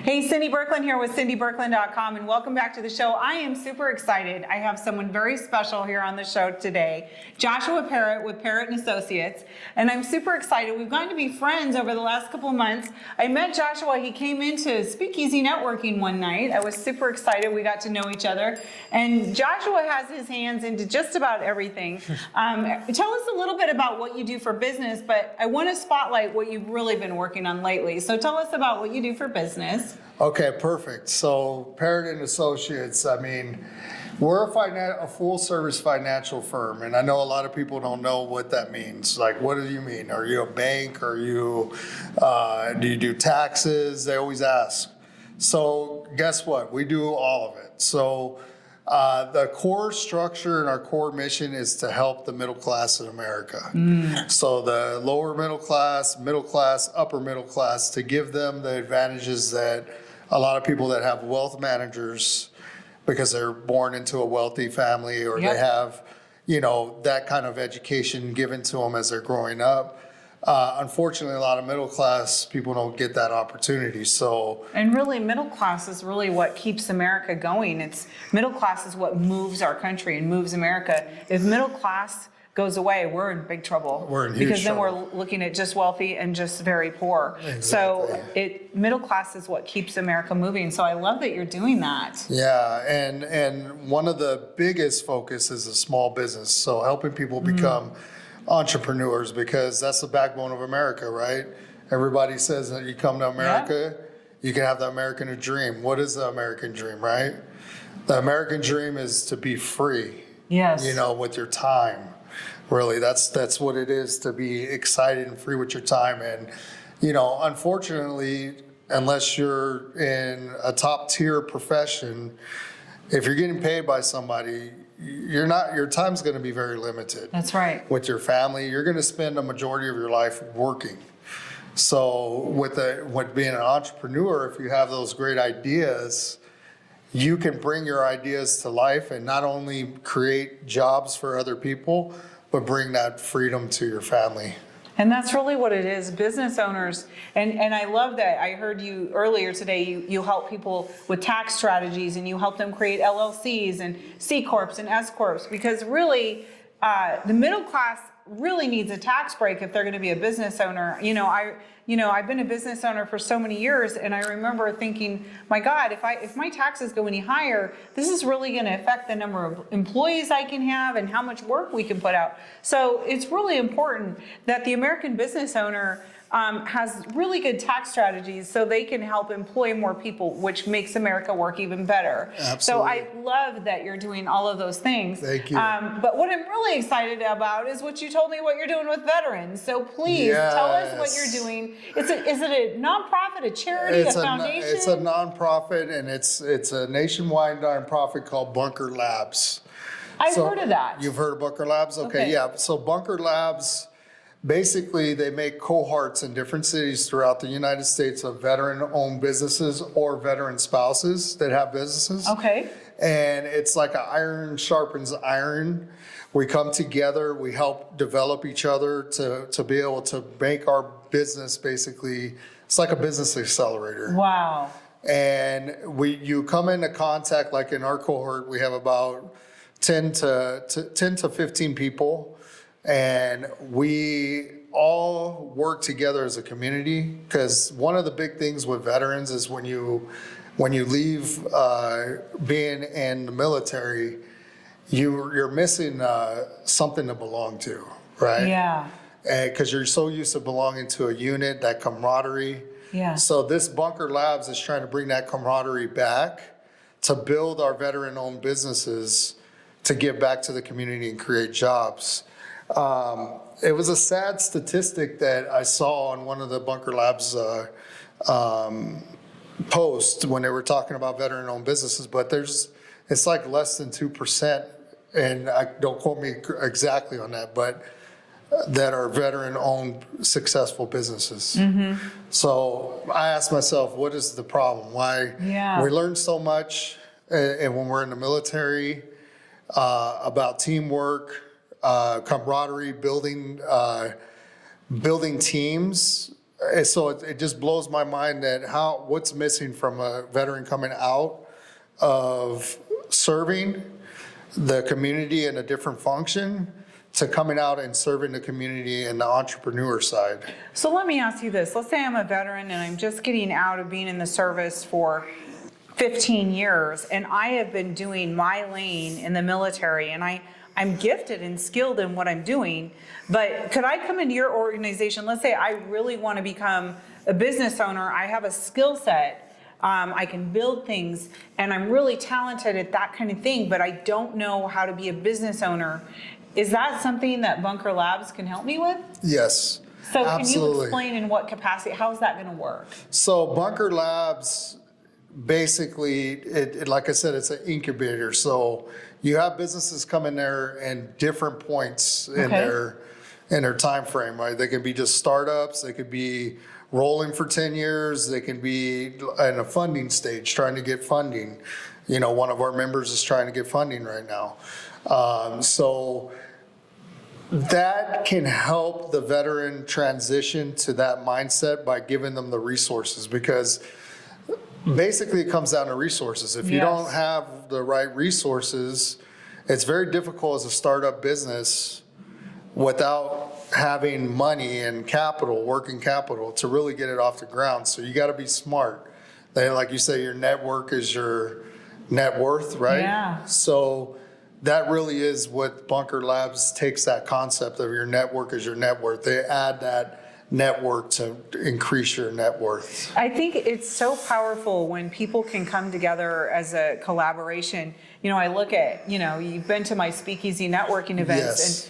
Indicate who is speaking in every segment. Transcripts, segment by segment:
Speaker 1: Hey, Cindy Birkland here with cindybirkland.com, and welcome back to the show. I am super excited. I have someone very special here on the show today, Joshua Parrott with Parrott and Associates, and I'm super excited. We've gotten to be friends over the last couple of months. I met Joshua. He came into Speakeasy Networking one night. I was super excited. We got to know each other, and Joshua has his hands into just about everything. Tell us a little bit about what you do for business, but I want to spotlight what you've really been working on lately. So tell us about what you do for business.
Speaker 2: Okay, perfect. So Parrott and Associates, I mean, we're a full-service financial firm, and I know a lot of people don't know what that means. Like, what do you mean? Are you a bank? Are you, do you do taxes? They always ask. So guess what? We do all of it. So the core structure and our core mission is to help the middle class in America. So the lower middle class, upper middle class, to give them the advantages that a lot of people that have wealth managers, because they're born into a wealthy family, or they have, you know, that kind of education given to them as they're growing up. Unfortunately, a lot of middle class people don't get that opportunity. So,
Speaker 1: and really, middle class is really what keeps America going. It's middle class is what moves our country and moves America. If middle class goes away, we're in big trouble.
Speaker 2: We're in huge
Speaker 1: because then
Speaker 2: trouble.
Speaker 1: we're looking at just wealthy and just very poor.
Speaker 2: Exactly.
Speaker 1: So middle class is what keeps America moving. So I love that you're doing that.
Speaker 2: Yeah, and one of the biggest focus is a small business. So helping people become entrepreneurs, because that's the backbone of America, right? Everybody says that you come to America, you can have the American dream. What is the American dream, right? The American dream is to be free.
Speaker 1: Yes.
Speaker 2: You know, with your time. Really, that's what it is, to be excited and free with your time. And, you know, unfortunately, unless you're in a top tier profession, if you're getting paid by somebody, your time's going to be very limited.
Speaker 1: That's right.
Speaker 2: With your family, you're going to spend a majority of your life working. So with being an entrepreneur, if you have those great ideas, you can bring your ideas to life and not only create jobs for other people, but bring that freedom to your family.
Speaker 1: And that's really what it is, business owners. And I love that. I heard you earlier today, you help people with tax strategies, and you help them create LLCs and C Corps and S Corps, because really the middle class really needs a tax break if they're going to be a business owner. I've been a business owner for so many years, and I remember thinking, my God, if my taxes go any higher, this is really going to affect the number of employees I can have and how much work we can put out. So it's really important that the American business owner has really good tax strategies so they can help employ more people, which makes America work even better.
Speaker 2: Absolutely.
Speaker 1: So I love that you're doing all of those things.
Speaker 2: Thank you.
Speaker 1: But what I'm really excited about is what you told me what you're doing with veterans. So please tell us what you're doing. Is it a nonprofit, a charity, a foundation?
Speaker 2: It's a nonprofit, and it's a nationwide nonprofit called Bunker Labs.
Speaker 1: I've heard of that.
Speaker 2: You've heard of Bunker Labs? Okay, yeah. So Bunker Labs, basically, they make cohorts in different cities throughout the United States of veteran-owned businesses or veteran spouses that have businesses.
Speaker 1: Okay.
Speaker 2: And it's like an iron sharpens iron. We come together, we help develop each other to be able to make our business, basically, it's like a business accelerator.
Speaker 1: Wow.
Speaker 2: And you come into contact, like in our cohort, we have about 10 to 15 people. And we all work together as a community, because one of the big things with veterans is when you leave being in the military, you're missing something to belong to, right?
Speaker 1: Yeah.
Speaker 2: Because you're so used to belonging to a unit, that camaraderie.
Speaker 1: Yeah.
Speaker 2: So this Bunker Labs is trying to bring that camaraderie back to build our veteran-owned businesses, to give back to the community and create jobs. It was a sad statistic that I saw on one of the Bunker Labs posts when they were talking about veteran-owned businesses, but it's like less than 2%, and don't quote me exactly on that, but that are veteran-owned successful businesses. So I asked myself, what is the problem? Why? We learn so much, and when we're in the military, about teamwork, camaraderie, building teams, So it just blows my mind that what's missing from a veteran coming out of serving the community in a different function to coming out and serving the community in the entrepreneur side.
Speaker 1: So let me ask you this. Let's say I'm a veteran and I'm just getting out of being in the service for 15 years, and I have been doing my lane in the military, and I'm gifted and skilled in what I'm doing, but could I come into your organization? Let's say I really want to become a business owner. I have a skill set. I can build things, and I'm really talented at that kind of thing, but I don't know how to be a business owner. Is that something that Bunker Labs can help me with?
Speaker 2: Yes,
Speaker 1: So
Speaker 2: absolutely.
Speaker 1: Can you explain in what capacity, how is that going to work?
Speaker 2: So Bunker Labs, basically, like I said, it's an incubator. So you have businesses come in there in different points in their time frame, right? They can be just startups, they could be rolling for 10 years, they can be in a funding stage, trying to get funding. You know, one of our members is trying to get funding right now. So that can help the veteran transition to that mindset by giving them the resources, because basically it comes down to resources. If you don't have the right resources, it's very difficult as a startup business without having money and capital, working capital, to really get it off the ground. So you got to be smart. Then, like you say, your network is your net worth, right?
Speaker 1: Yeah.
Speaker 2: So that really is what Bunker Labs takes, that concept of your network is your net worth. They add that network to increase your net worth.
Speaker 1: I think it's so powerful when people can come together as a collaboration. You know, I look at, you know, you've been to my speakeasy networking events.
Speaker 2: Yes.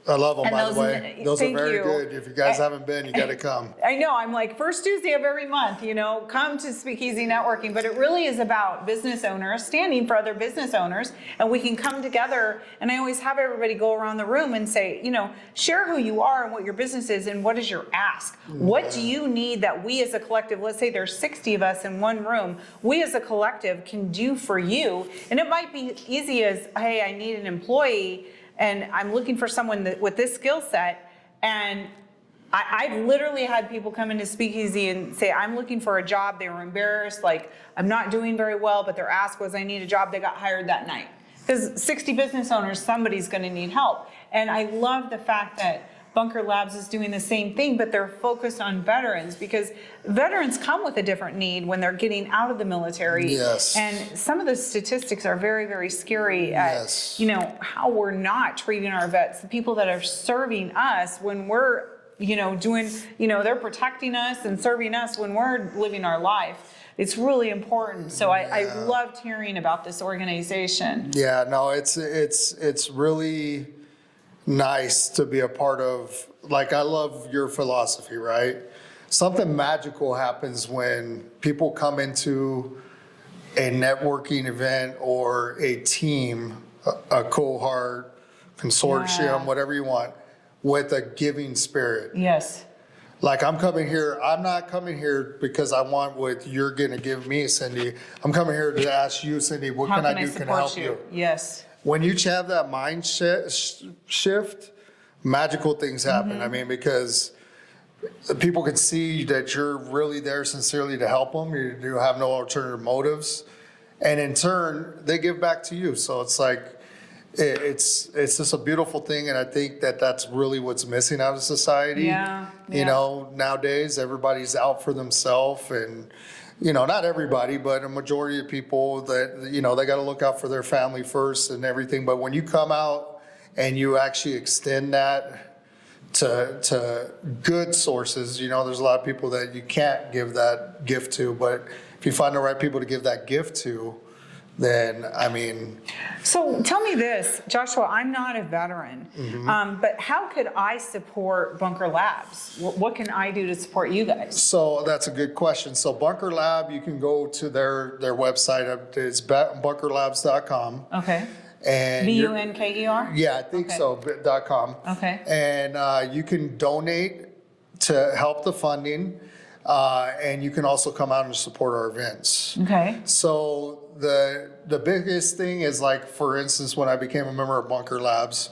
Speaker 2: I love them,
Speaker 1: And
Speaker 2: by
Speaker 1: those-
Speaker 2: the way. Those are
Speaker 1: thank
Speaker 2: very
Speaker 1: you.
Speaker 2: good. If you guys haven't been, you got to come.
Speaker 1: I know, I'm like, first Tuesday of every month, you know, come to Speakeasy Networking, but it really is about business owners standing for other business owners, and we can come together, and I always have everybody go around the room and say, you know, share who you are and what your business is and what is your ask. What do you need that we as a collective, let's say there's 60 of us in one room, we as a collective can do for you, and it might be easy as, hey, I need an employee, and I'm looking for someone with this skill set, and I've literally had people come into Speakeasy and say, I'm looking for a job. They were embarrassed, like, I'm not doing very well, but their ask was, I need a job. They got hired that night. Because 60 business owners, somebody's going to need help. And I love the fact that Bunker Labs is doing the same thing, but they're focused on veterans, because veterans come with a different need when they're getting out of the military.
Speaker 2: Yes.
Speaker 1: And some of the statistics are very, very scary at,
Speaker 2: Yes.
Speaker 1: you know, how we're not treating our vets, the people that are serving us when we're, you know, doing, you know, they're protecting us and serving us when we're living our life. It's really important. So I loved hearing about this organization.
Speaker 2: Yeah, no, it's really nice to be a part of. Like, I love your philosophy, right? Something magical happens when people come into a networking event or a team, a cohort, consortium, whatever you want, with a giving spirit.
Speaker 1: Yes.
Speaker 2: Like, I'm coming here, I'm not coming here because I want what you're gonna give me, Cindy. I'm coming here to ask you, Cindy, what
Speaker 1: How
Speaker 2: can I do, can
Speaker 1: support
Speaker 2: help you?
Speaker 1: Yes.
Speaker 2: When you have that mind shift, magical things happen. I mean, because people can see that you're really there sincerely to help them. You have no alternative motives. And in turn, they give back to you. So it's like, it's just a beautiful thing. And I think that that's really what's missing out of society.
Speaker 1: Yeah.
Speaker 2: You know, nowadays, everybody's out for themselves, and you know, not everybody, but a majority of people that, you know, they got to look out for their family first and everything. But when you come out and you actually extend that to good sources, you know, there's a lot of people that you can't give that gift to, but if you find the right people to give that gift to, then, I mean.
Speaker 1: So tell me this, Joshua, I'm not a veteran, but how could I support Bunker Labs? What can I do to support you guys?
Speaker 2: So that's a good question. So Bunker Lab, you can go to their website. It's bunkerlabs.com.
Speaker 1: Okay.
Speaker 2: And
Speaker 1: BUNKER?
Speaker 2: Yeah, I think so, .com.
Speaker 1: Okay.
Speaker 2: And you can donate to help the funding, and you can also come out and support our events.
Speaker 1: Okay.
Speaker 2: So the biggest thing is, like, for instance, when I became a member of Bunker Labs,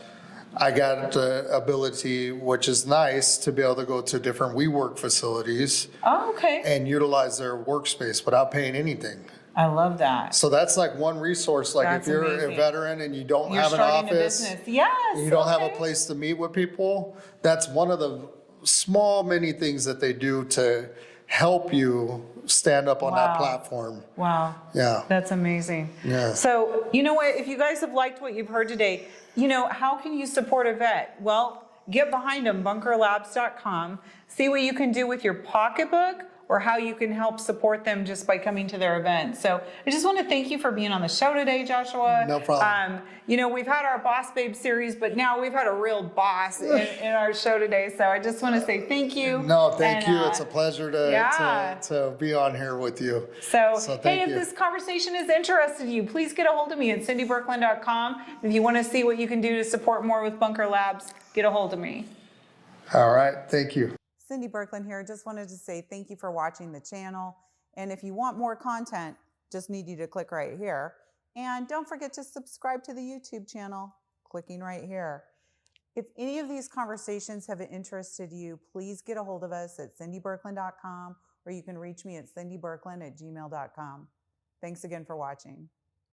Speaker 2: I got the ability, which is nice, to be able to go to different WeWork facilities
Speaker 1: Oh, okay.
Speaker 2: and utilize their workspace without paying anything.
Speaker 1: I love that.
Speaker 2: So that's like one resource, like
Speaker 1: That's
Speaker 2: if you're
Speaker 1: amazing.
Speaker 2: a veteran and you don't
Speaker 1: You're
Speaker 2: have an
Speaker 1: starting a
Speaker 2: office,
Speaker 1: business. Yes.
Speaker 2: you don't have a
Speaker 1: okay.
Speaker 2: place to meet with people, that's one of the small, many things that they do to help you stand up on that
Speaker 1: Wow.
Speaker 2: platform.
Speaker 1: Wow.
Speaker 2: Yeah.
Speaker 1: That's amazing.
Speaker 2: Yeah.
Speaker 1: So, you know what? If you guys have liked what you've heard today, how can you support a vet? Well, get behind them, bunkerlabs.com. See what you can do with your pocketbook or how you can help support them just by coming to their event. So I just want to thank you for being on the show today, Joshua.
Speaker 2: No problem.
Speaker 1: We've had our Boss Babe series, but now we've had a real boss in our show today. So I just want to say thank you.
Speaker 2: No, thank you. It's a pleasure
Speaker 1: yeah.
Speaker 2: to be on here with you.
Speaker 1: So
Speaker 2: thank
Speaker 1: hey, if
Speaker 2: you.
Speaker 1: this conversation has interested you, please get a hold of me at cindybirkland.com. If you want to see what you can do to support more with Bunker Labs, get a hold of me.
Speaker 2: All right. Thank you.
Speaker 3: Cindy Birkland here. Just wanted to say thank you for watching the channel. And if you want more content, just need you to click right here. And don't forget to subscribe to the YouTube channel, clicking right here. If any of these conversations have interested you, please get a hold of us at cindybirkland.com, or you can reach me at cindybirkland@gmail.com. Thanks again for watching.